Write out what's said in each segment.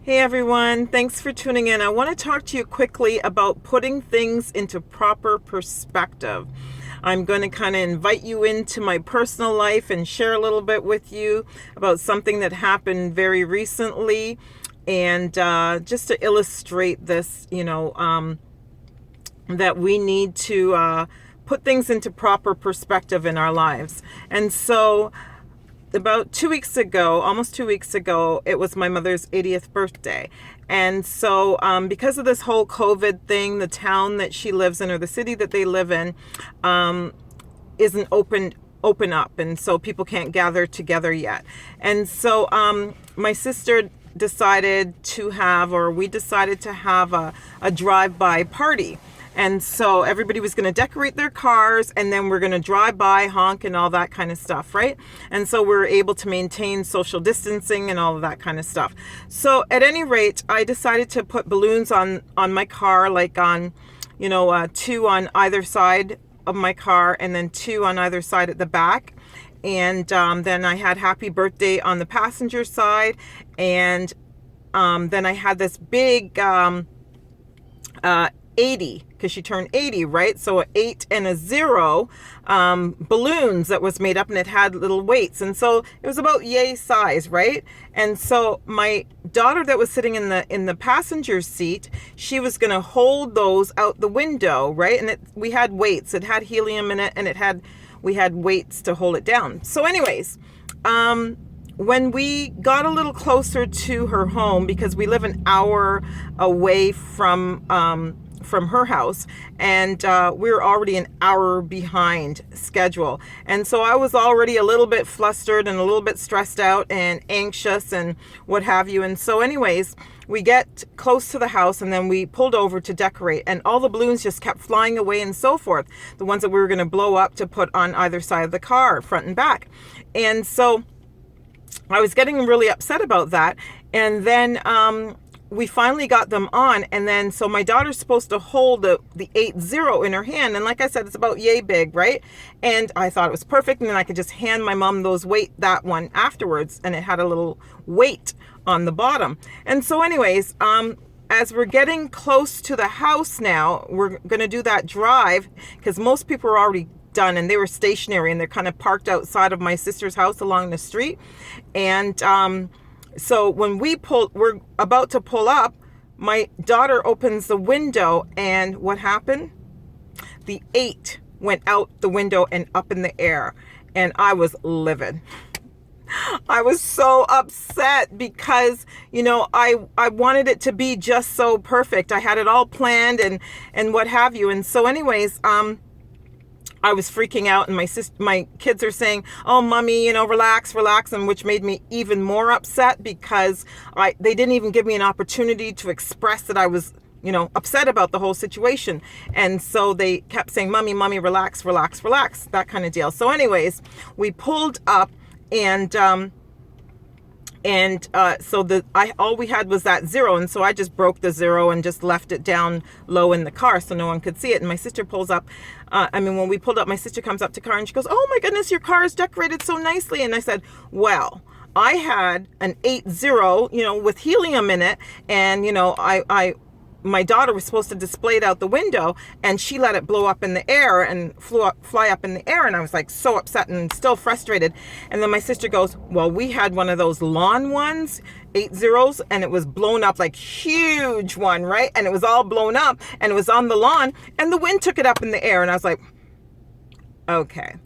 Hey everyone, thanks for tuning in. I want to talk to you quickly about putting things into proper perspective. I'm going to kind of invite you into my personal life and share a little bit with you about something that happened very recently, and just to illustrate this, that we need to put things into proper perspective in our lives. And so about 2 weeks ago, almost 2 weeks ago, it was my mother's 80th birthday. And so because of this whole COVID thing, the town that she lives in, or the city that they live in, isn't open up. And so people can't gather together yet. And so my sister decided to have, or we decided to have a drive-by party. And so everybody was going to decorate their cars, and then we're going to drive by, honk, and all that kind of stuff, right? And so we're able to maintain social distancing and all of that kind of stuff. So at any rate, I decided to put balloons on my car, like on, two on either side of my car, and then two on either side at the back. And then I had happy birthday on the passenger side. And then I had this big 80, because she turned 80, right? So an 8 and a 0 balloons that was made up, and it had little weights. And so it was about yay size, right? And so my daughter that was sitting in the passenger seat, she was going to hold those out the window, right? And we had weights. It had helium in it, and we had weights to hold it down. So anyways, when we got a little closer to her home, because we live an hour away from her house, and we were already an hour behind schedule. And so I was already a little bit flustered and a little bit stressed out and anxious and what have you. And so anyways, we get close to the house, and then we pulled over to decorate, and all the balloons just kept flying away and so forth. The ones that we were going to blow up to put on either side of the car, front and back. And so I was getting really upset about that. And then we finally got them on, and then so my daughter's supposed to hold the 8-0 in her hand, and like I said, it's about yay big, right? And I thought it was perfect, and then I could just hand my mom that one afterwards, and it had a little weight on the bottom. And so anyways, as we're getting close to the house now, we're gonna do that drive, because most people are already done, and they were stationary, and they're kind of parked outside of my sister's house along the street. And so when we're about to pull up, my daughter opens the window, and what happened? The 8 went out the window and up in the air, and I was livid. I was so upset because, I wanted it to be just so perfect. I had it all planned and what have you. And so anyways, I was freaking out, and my kids are saying, "Oh, mommy, relax," and which made me even more upset, because they didn't even give me an opportunity to express that I was, upset about the whole situation. And so they kept saying, "Mommy, relax," that kind of deal. So anyways, we pulled up, and so all we had was that 0, and so I just broke the 0 and just left it down low in the car so no one could see it. And my sister pulls up. When we pulled up, my sister comes up to the car, and she goes, "Oh my goodness, your car is decorated so nicely." And I said, "Well, I had an 8-0, with helium in it, and my daughter was supposed to display it out the window, and she let it blow up in the air and fly up in the air." And I was like so upset and still frustrated. And then my sister goes, "Well, we had one of those lawn ones, 8-0s, and it was blown up, like huge one, right? And it was all blown up, and it was on the lawn, and the wind took it up in the air." And I was like, okay.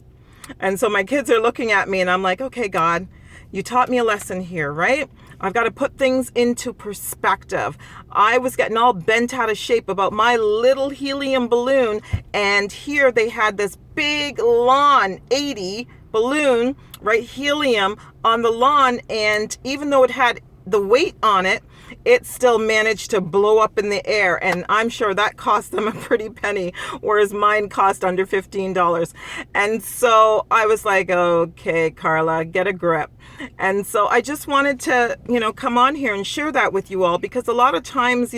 And so my kids are looking at me, and I'm like, okay, God, you taught me a lesson here, right? I've got to put things into perspective. I was getting all bent out of shape about my little helium balloon, and here they had this big lawn 80 balloon, right? Helium on the lawn, and even though it had the weight on it, it still managed to blow up in the air, and I'm sure that cost them a pretty penny, whereas mine cost under $15. And so I was like, okay, Carla, get a grip. And so I just wanted to, come on here and share that with you all, because a lot of times,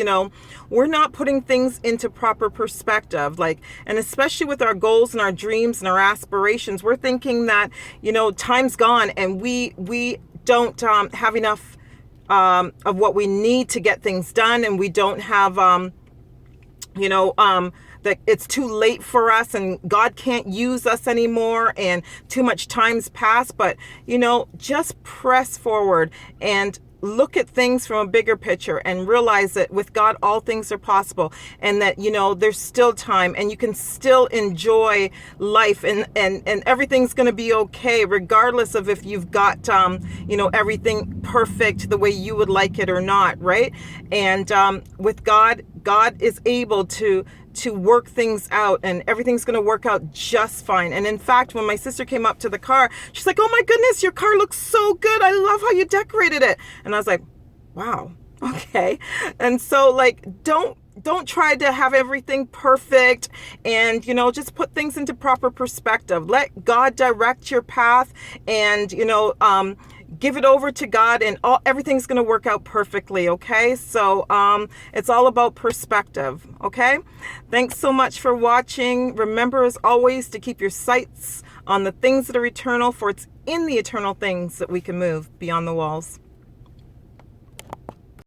we're not putting things into proper perspective, and especially with our goals and our dreams and our aspirations, we're thinking that, time's gone, and we don't have enough of what we need to get things done, and we don't have, that it's too late for us and God can't use us anymore and too much time's passed. But, just press forward and look at things from a bigger picture and realize that with God, all things are possible, and that, there's still time and you can still enjoy life, and everything's going to be okay, regardless of if you've got, everything perfect the way you would like it or not. Right. And, with God is able to work things out, and everything's going to work out just fine. And in fact, when my sister came up to the car, she's like, "Oh my goodness, your car looks so good. I love how you decorated it." And I was like, wow, okay. And so don't try to have everything perfect, and, just put things into proper perspective. Let God direct your path, and, give it over to God, and everything's going to work out perfectly. Okay. So, it's all about perspective. Okay. Thanks so much for watching. Remember, as always, to keep your sights on the things that are eternal, for it's in the eternal things that we can move beyond the walls.